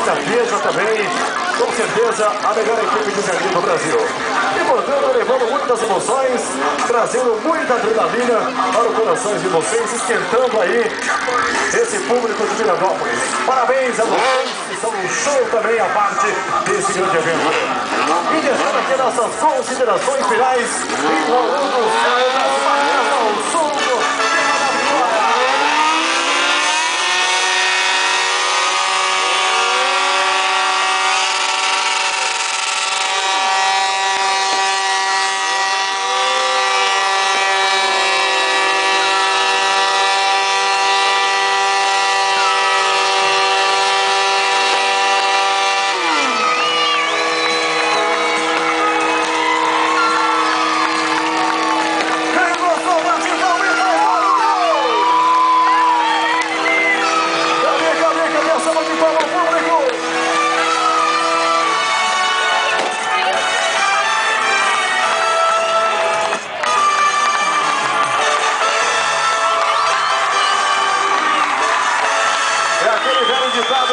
muita Fiat também, com certeza a melhor equipe de jardim do Brasil. E portanto, levando muitas emoções, trazendo muita adrenalina para os corações de vocês, esquentando aí esse público de Mirandópolis. Parabéns a vocês, que são um show também a parte desse grande evento. E deixando aqui nossas considerações finais, enrolando os caras das marcas ao som do tema da vitória.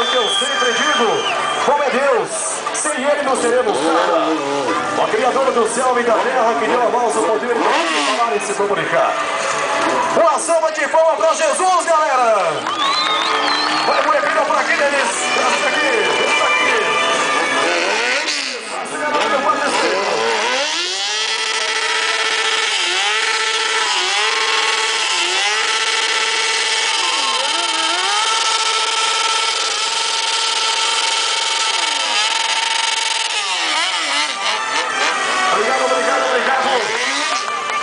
Que eu sempre digo, como é Deus, sem Ele não seremos nada. O Criador do céu e da terra que deu a nós o poder de falar e se comunicar. Uma salva de palmas para Jesus, galera! Vai molecada por aqui, Denis! Desce aqui, desce aqui! Acelerador, pode descer!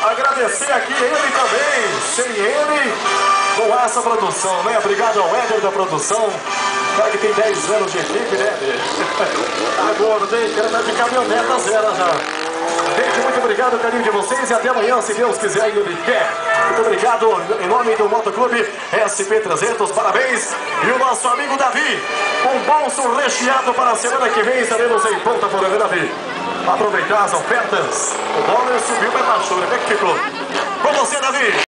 Agradecer aqui ele também, sem ele, com essa produção, né? Obrigado ao Éder da produção, cara que tem 10 anos de equipe, né? Tá gordo, hein? Cara, tá de caminhoneta zero já. Gente, muito obrigado, carinho de vocês, e até amanhã, se Deus quiser e Ele quer. Muito obrigado, em nome do Motoclube SP300, parabéns. E o nosso amigo Davi, um bolso recheado para a semana que vem, estaremos em Ponta Porã, Davi. Aproveitar as ofertas. O dólar subiu, mas baixou. Como é que ficou? Com você, Davi.